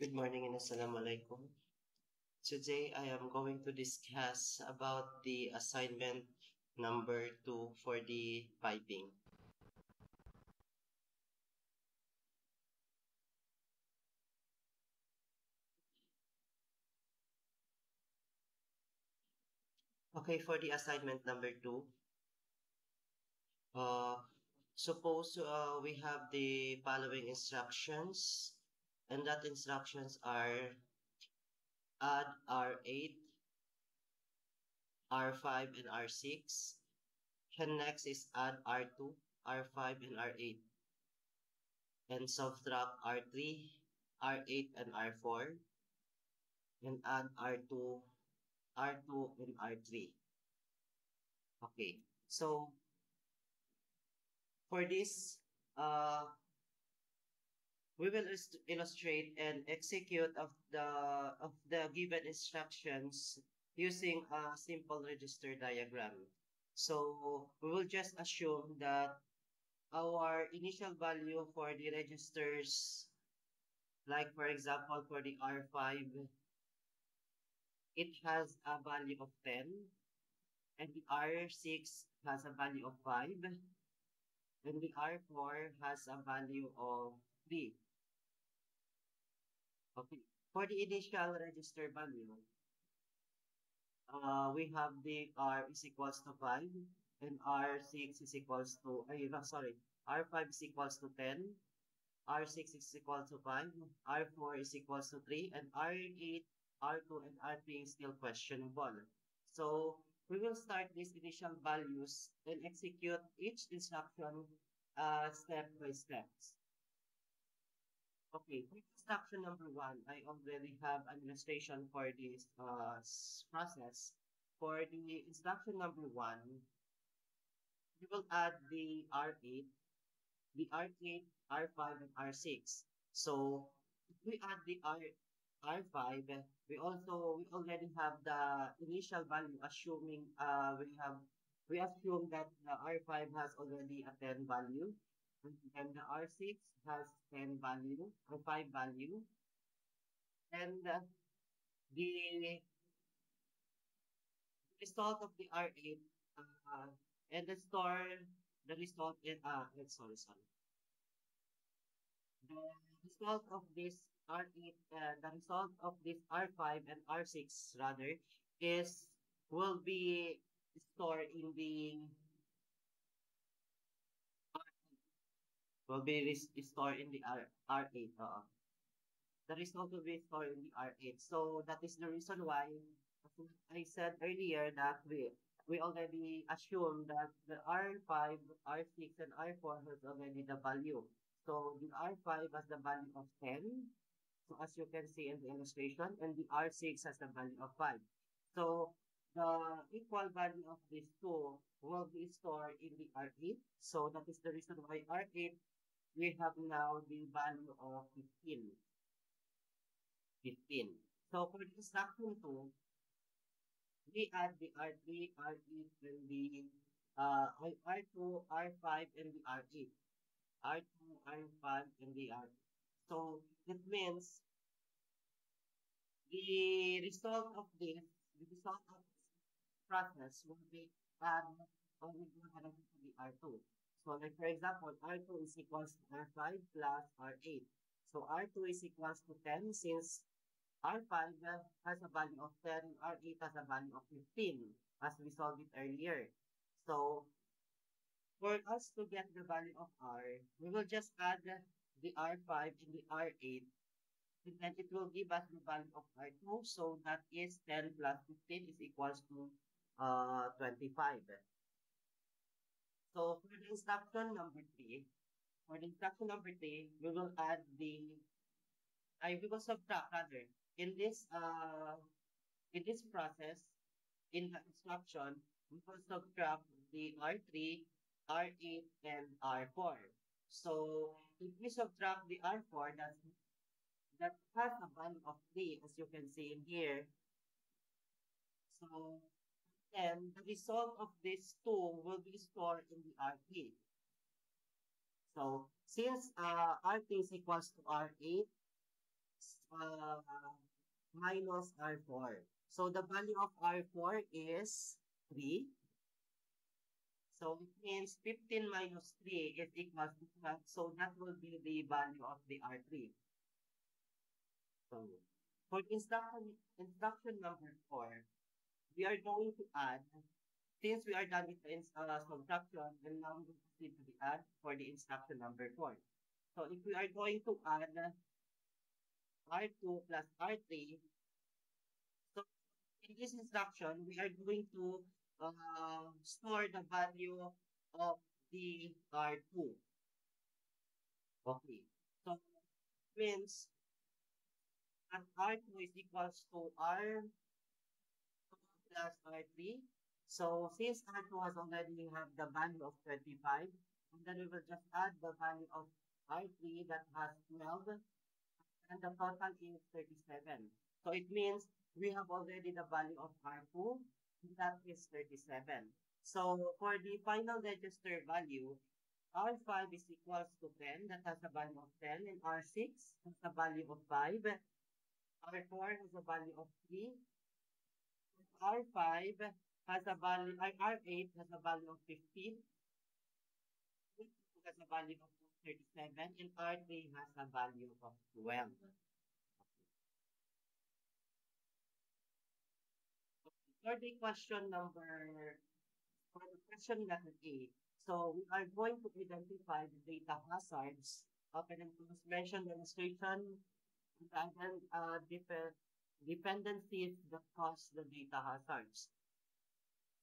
Good morning and assalamu alaikum. Today I am going to discuss about the assignment number 2 for the piping. Okay, for the assignment number 2, uh, suppose we have the following instructions, and that instructions are add R8, R5, and R6. And next is add R2, R5, and R8, and subtract R3, R8, and R4, and add R2 and R3. Okay. So for this, we will illustrate and execute of the given instructions using a simple register diagram. So we will just assume that our initial value for the registers, like for example for the R5, it has a value of 10, and the R6 has a value of 5, and the R4 has a value of 3. Okay. For the initial register value, we have the R is equals to 5, and R6 is equals to, sorry, R5 is equals to 10, R6 is equals to 5, R4 is equals to 3, and R8, R2, and R3 is still questionable. So we will start these initial values and execute each instruction step by step. Okay, for instruction number 1, I already have an illustration for this process. For the instruction number 1, we will add the R8, the R8, R5, and R6. So if we add the R5, we already have the initial value, assuming we assume that the R5 has already a 10 value, and the R6 has 10 value or 5 value, and the result of the R8 and the result in sorry, the result of this R8, the result of this R5 and R6 rather is will be stored in the stored in the R8. The result will be stored in the R8. So that is the reason why, as I said earlier, that we already assume that the R5, R6, and R4 has already the value. So the R5 has the value of 10. So as you can see in the illustration, and the R6 has the value of 5. So the equal value of these two will be stored in the R8. So that is the reason why R8, we have now the value of 15. 15. So for the instruction 2, we add the R3, R8, and the R2, R5, and the R8. R2, R5, and the R8. So it means the result of this process will be only going to the R2. So like for example, R2 is equals to R5 plus R8. So R2 is equals to 10 since R5 has a value of 10, R8 has a value of 15, as we solved it earlier. So for us to get the value of R, we will just add the R5 and the R8, and then it will give us the value of R2. So that is 10 plus 15 is equals to 25. So for the instruction number 3, we will add we will subtract rather. In this, in this process, in the instruction, we will subtract the R3, R8, and R4. So if we subtract the R4, that has a value of 3, as you can see in here. So then the result of these two will be stored in the R8. So since R3 is equals to R8, minus R4. So the value of R4 is 3. So it means 15 minus 3 is equals to 12. So that will be the value of the R3. So for instruction number 4, we are going to add, since we are done with the subtraction, and now we will proceed to the add for the instruction number 4. So if we are going to add R2 plus R3, so in this instruction, we are going to store the value of the R2. Okay. So means that R2 is equals to R2 plus R3. So since R2 has already have the value of 25, and then we will just add the value of R3 that has 12, and the total is 37. So it means we have already the value of R2, that is 37. So for the final register value, R5 is equals to 10, that has a value of 10, and R6 has a value of 5, R4 has a value of 3, R5 has a value, R8 has a value of 15, R2 has a value of 37, and R3 has a value of 12. For the question number, for the question letter A, so we are going to identify the data hazards, open and close mention demonstration, and then dependencies that cause the data hazards.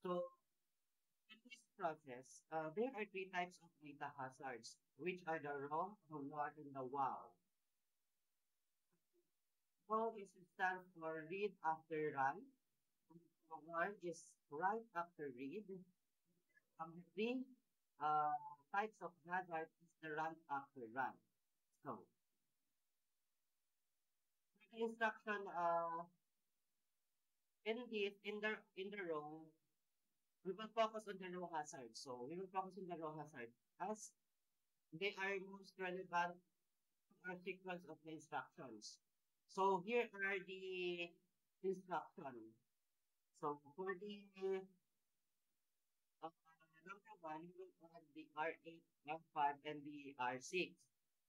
So in this process, there are three types of data hazards, which are the raw, the war, and the wow. Raw is stands for read after write. The war is write after read. The three uh, types of hazard is the run after run. So the instruction in the row, we will focus on the row hazard. So we will focus on the row hazard as they are most relevant to our sequence of the instructions. So here are the instruction. So for the number one, we will add the R8, R5, and the R6.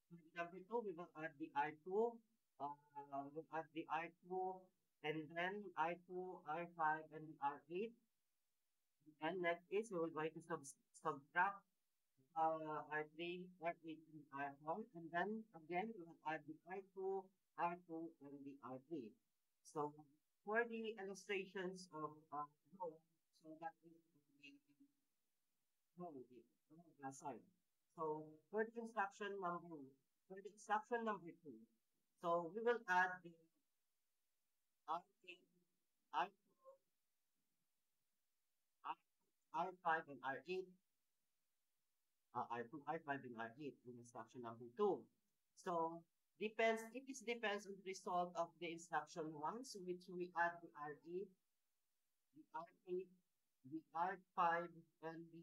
For the number two, we will add the R2, we will add the R2, and then R2, R5, and the R8. And next is we will going to subtract R3, R8, and R4. And then again, we will add the R2, R2, and the R3. So for the illustrations of row, so that is the row, the side. So for the instruction number two, so we will add the R8, R2, R5, and R8, R2, R5, and R8 in instruction number two. So it is depends on the result of the instruction one, so which we add the R8, the R8, the R5, and the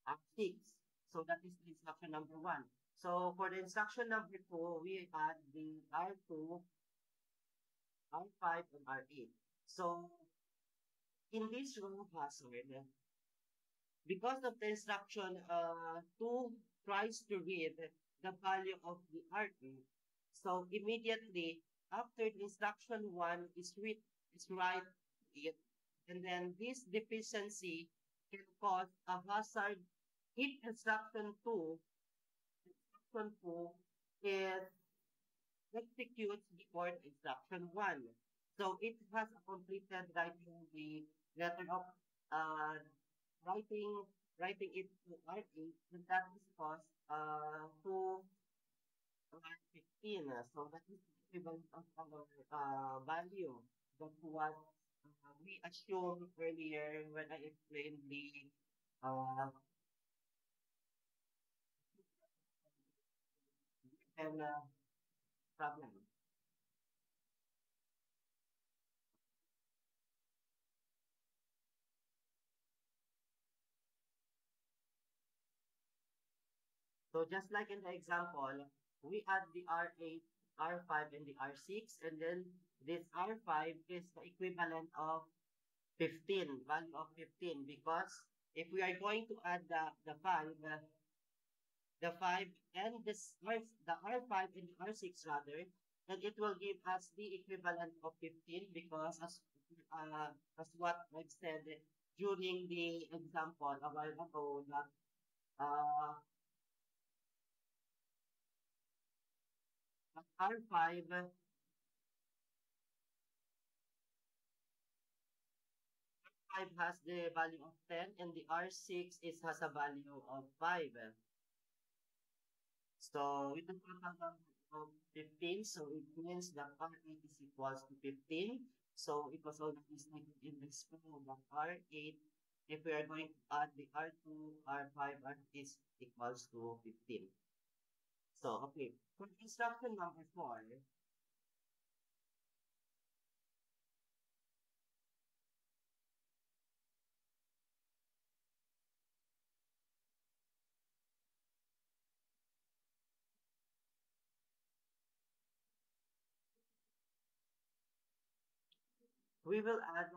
R6. So that is the instruction number one. So for the instruction number two, we add the R2, R5, and R8. So in this row hazard, because of the instruction 2 tries to read the value of the R8, so immediately after the instruction 1 is write it, and then this deficiency can cause a hazard if instruction 2 is executes before the instruction 1. So it has completed writing the letter of uh, writing writing it to R8, and that is cost to R15. So that is the equivalent of our value that was we assumed earlier when I explained the uh, and problem. So just like in the example, we add the R8, R5, and the R6, and then this R5 is the equivalent of 15, value of 15, because if we are going to add the 5, the 5 and this the R5 and the R6 rather, then it will give us the equivalent of 15 because as what I've said during the example a while ago that R5 has the value of 10 and the R6 has a value of 5. So with the total number of 15, so it means that R8 is equals to 15. So it was already stated in this form that R8, if we are going to add the R2, R5, R is equals to 15. So, okay, for instruction number 4, we will add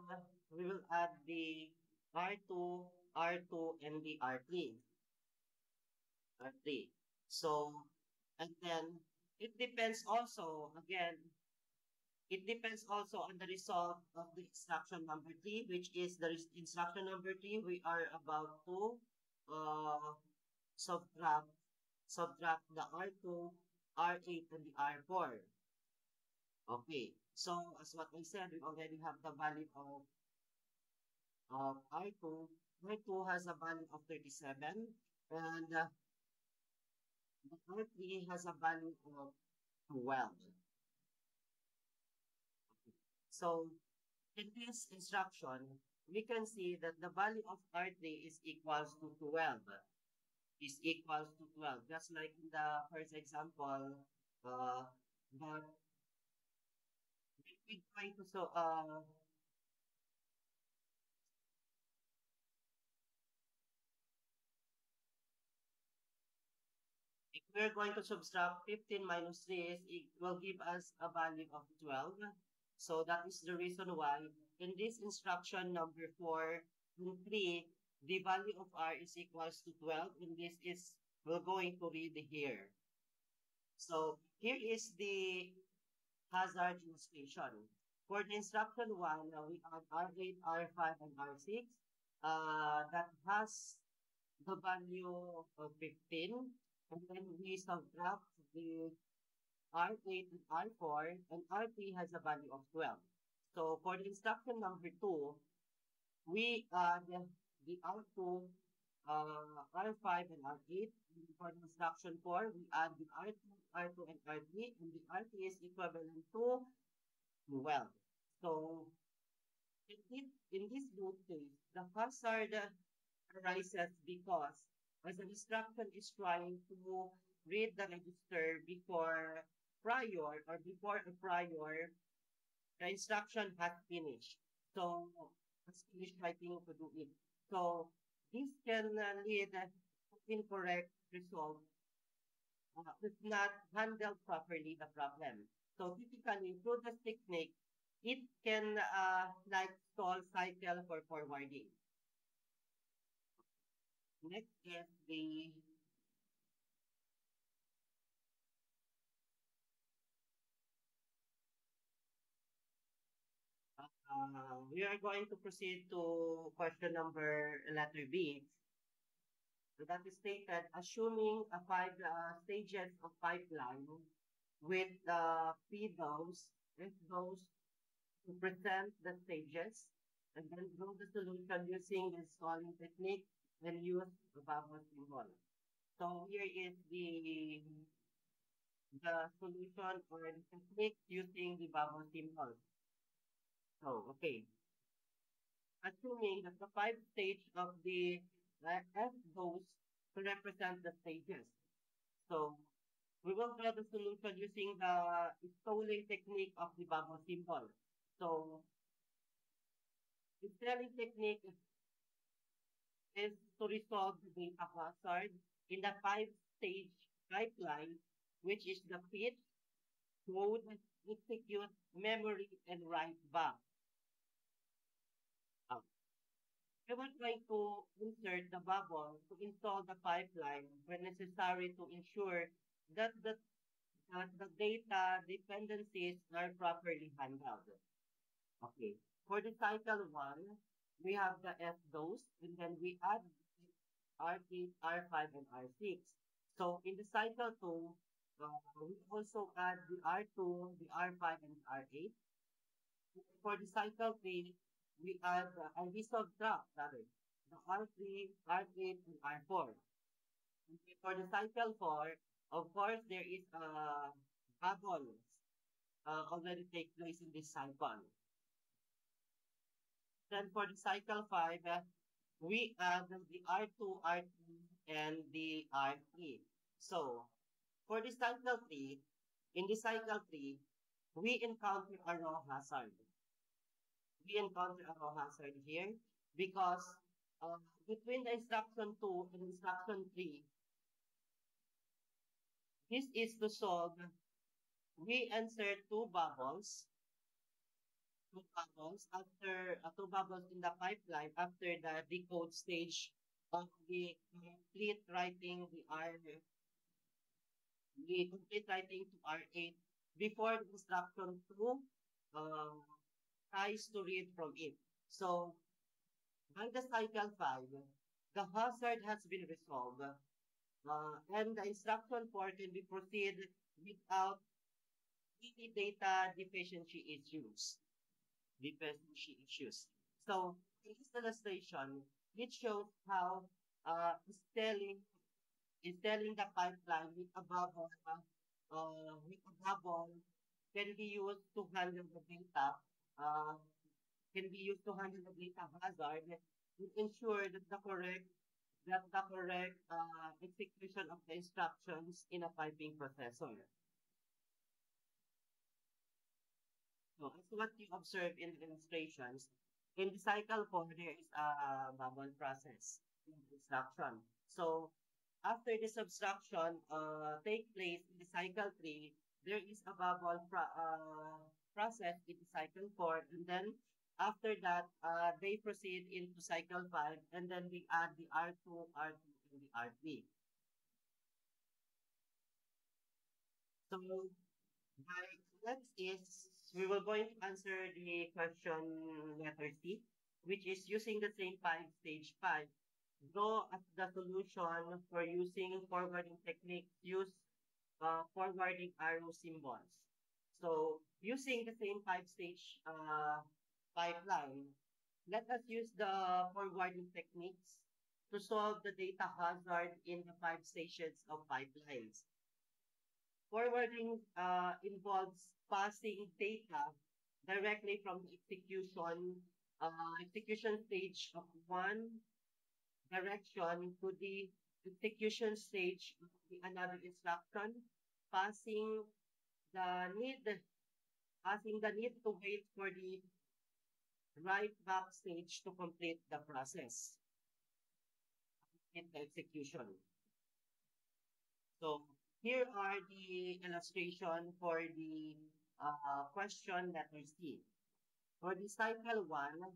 we will add the R2, R2, and the R3. R3. So, and then it depends also, again, it depends also on the result of the instruction number 3, which is the instruction number 3. We are about to uh, subtract subtract the R2, R8, and the R4. Okay. So as what I said, we already have the value of R2. R2 has a value of 37, and the R3 has a value of 12. So in this instruction, we can see that the value of R3 is equals to 12. Is equals to 12. Just like in the first example, but if we try to if we're going to subtract 15 minus 3, it will give us a value of 12. So that is the reason why in this instruction number 4 and 3, the value of R is equals to 12. And this is, we're going to read here. So here is the hazard illustration. For the instruction 1, we have R8, R5, and R6 that has the value of 15. And then we subtract the R8 and R4, and R3 has a value of 12. So for the instruction number 2, we add the R2, R5, and R8. And for the instruction 4, we add the R2, R2, and R3, and the R3 is equivalent to 12. So in this both case, the hazard arises because as an instruction is trying to read the register before prior or before a prior, the instruction has finished. So has finished writing to do it. So this can lead to incorrect result if not handled properly the problem. So typically through this technique, it can like stall cycle for forwarding. Next is the we are going to proceed to question number letter B. So that is stated, assuming a 5 stages of pipeline with PDOs, it goes to present the stages and then draw the solution using the stalling technique and use the bubble symbol. So here is the solution or the technique using the bubble symbol. So, okay. Assuming that the 5 stage of the F goes to represent the stages. So, we will draw the solution using the stalling technique of the bubble symbol. So, the stalling technique is to resolve the data hazard in the 5 stage pipeline which is the fit, code, execute, memory, and write back. Uh, We will try to insert the bubble to install the pipeline when necessary to ensure that the data dependencies are properly handled. Okay. For the cycle one, we have the FDOS, and then we add R8, R5, and R6. So in the cycle two, we also add the R2, the R5, and the R8. For the cycle three, we subtract rather the R3, R8, and R4. And for the cycle four, of course, there is a bubble already take place in this cycle. Then for the cycle five, we add the R2, R3, and the R3. So for the cycle three, in the cycle three, we encounter a raw hazard. We encounter a raw hazard here because between the instruction 2 and instruction 3, this is to solve, we insert two bubbles in the pipeline after the decode stage of the complete writing to R8 before the instruction 2 uh, tries to read from it. So by the cycle 5, the hazard has been resolved, and the instruction 4 can be proceed without any data deficiency issues. So in this illustration, it shows how selling the pipeline with a bubble can be used to handle the data, uh, can be used to handle the data hazard and ensure that the correct execution of the instructions in a piping processor. So as what you observe in the illustrations, in the cycle 4, there is a bubble process in the instruction. So after the subtraction take place in the cycle 3, there is a process in the cycle 4, and then after that, they proceed into cycle 5, and then we add the R2, R2, and the R3. So my next is we will going to answer the question letter C, which is using the same stage 5. Draw as the solution for using forwarding technique. Use forwarding arrow symbols. So using the same five-stage pipeline, let us use the forwarding techniques to solve the data hazard in the five stages of pipelines. Forwarding involves passing data directly from the execution stage of one direction to the execution stage of another instruction, passing the need the need to wait for the write back stage to complete the process, complete the execution. So here are the illustration for the question letter C. For the cycle 1,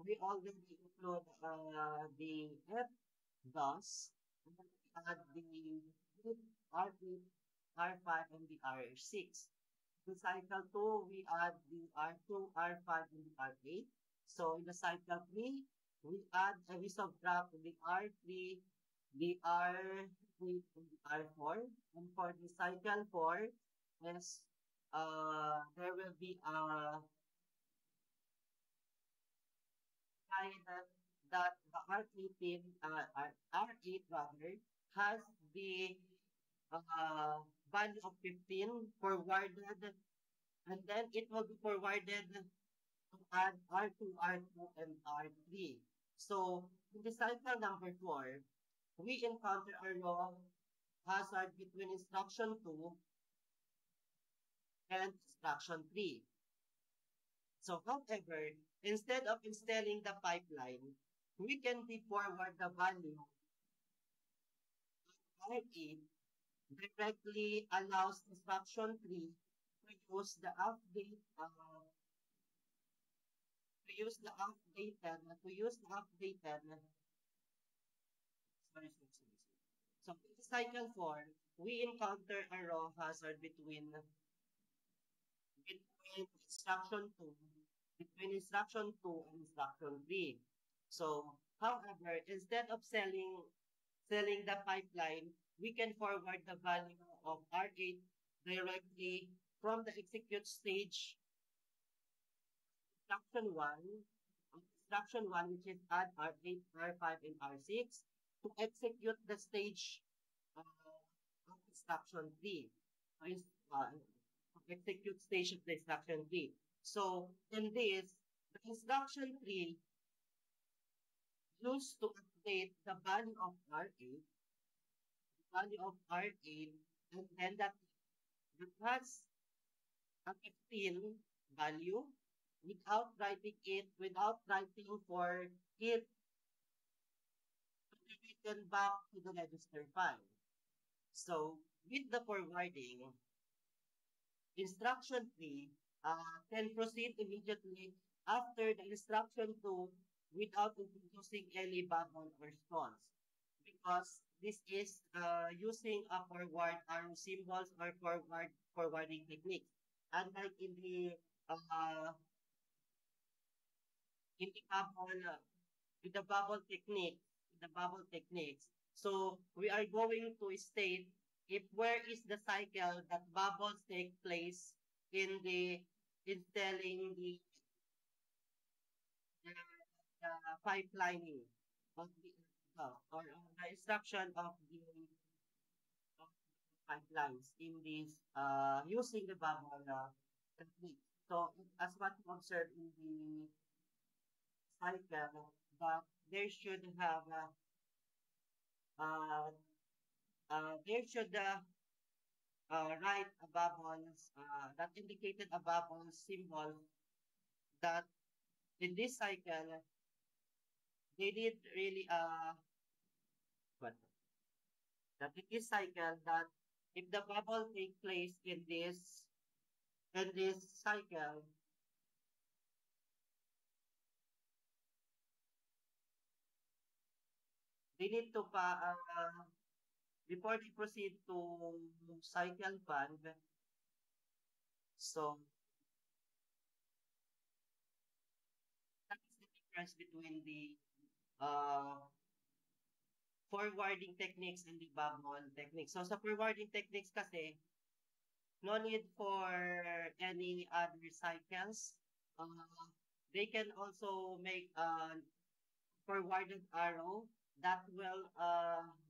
we already include the F DOS, and then we add the R8, R5, and the R6. The cycle 2, we add the R2, R5, and the R8. So in the cycle 3, we subtract the R3, the R8, and the R4. And for the cycle 4, yes, there will be a sign that the R18, R8 rather, has the value of 15 forwarded, and then it will be forwarded to add R2, R2, and R3. So in the cycle number 4, we encounter a raw hazard between instruction 2 and instruction 3. So however, instead of installing the pipeline, we can be forward the value R8 directly allows instruction tree to use the updated sorry, sorry, sorry. So in cycle 4, we encounter a row hazard between instruction 2 and instruction 3. So, however, instead of selling the pipeline, we can forward the value of R8 directly from the execute stage instruction 1, which is add R8, R5, and R6 to execute the stage of instruction 3. So, execute stage of the instruction 3. So, in this, the instruction 3 used to update the value of R8, and then that has a 15 value without writing for it to be written back to the register file. So, with the forwarding, instruction 3 can proceed immediately after the instruction 2 without introducing any bubble or stalls, because this is using a forward arrow symbols or forwarding technique. Unlike uh, in the bubble techniques. So we are going to state if where is the cycle that bubbles take place in the in telling the pipelining of the or the instruction of the pipelines in this using the bubble technique. So as what you observe in the cycle, that there should have uh, there should write a bubbles that indicated a bubble symbol that in this cycle they did really what that in this cycle that if the bubble take place in this cycle, they need to before they proceed to cycle band. So that is the difference between the uh, forwarding techniques and the bubble techniques. So sa forwarding techniques kasi, no need for any other cycles. Uh, they can also make a forwarded arrow that will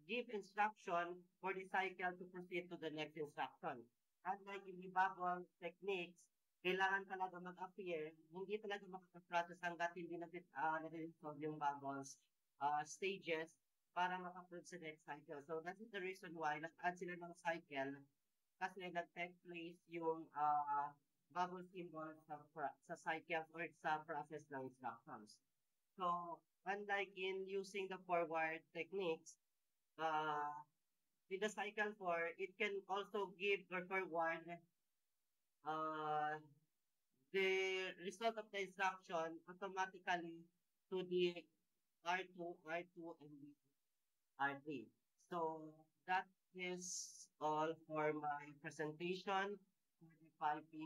give instruction for the cycle to proceed to the next instruction. Unlike in the bubble techniques, kailangan talaga mag-appear, hindi talaga makaka-process hanggat hindi nare-resolve yung bubbles stages para makaprood sa next cycle. So, that is the reason why nag-add sila ng cycle kasi nag-take place yung bubble symbol sa cycles or sa process ng instructions. So, unlike in using the forward techniques, uh, with the cycle 4, it can also give or forward uh, the result of the instruction automatically to the R2, and the R3. So that is all for my presentation for the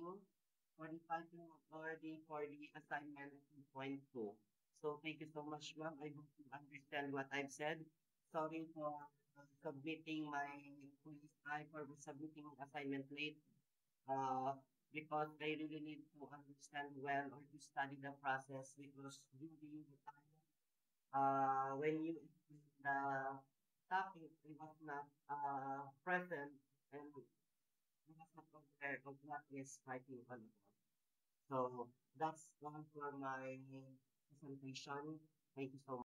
piping, for the assignment 2.2. So thank you so much, ma'am. I hope you understand what I've said. Sorry for submitting my quiz, for submitting assignment late. Uh, because I really need to understand well or to study the process because during the time when you the topic it was not present and it was not aware of what is fighting on about. So that's all for my presentation. Thank you so much.